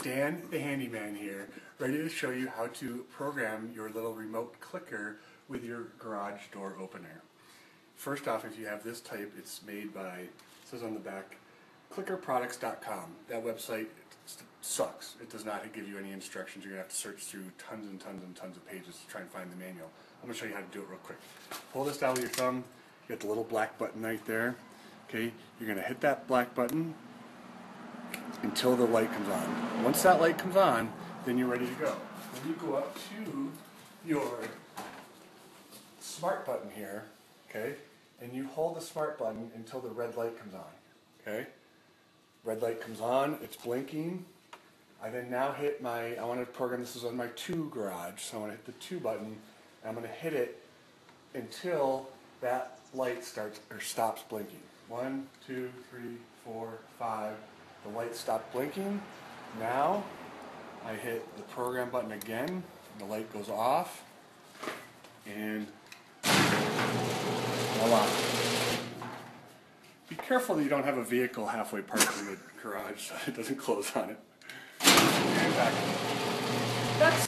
Dan the Handyman here, ready to show you how to program your little remote clicker with your garage door opener. First off, if you have this type, it's made by, it says on the back, clickerproducts.com. That website sucks. It does not give you any instructions. You're going to have to search through tons and tons and tons of pages to try and find the manual. I'm going to show you how to do it real quick. Hold this down with your thumb. You got the little black button right there. Okay, you're going to hit that black button until the light comes on. Once that light comes on, then you're ready to go. Then you go up to your smart button here, okay, and you hold the smart button until the red light comes on, okay? Red light comes on, it's blinking. I then now hit I want to program this is on my 2 garage, so I want to hit the 2 button, and I'm going to hit it until that light stops blinking. 1, 2, 3, 4, 5. The light stopped blinking. Now I hit the program button again. The light goes off, and voila. Be careful that you don't have a vehicle halfway parked in the garage so it doesn't close on it. And back. That's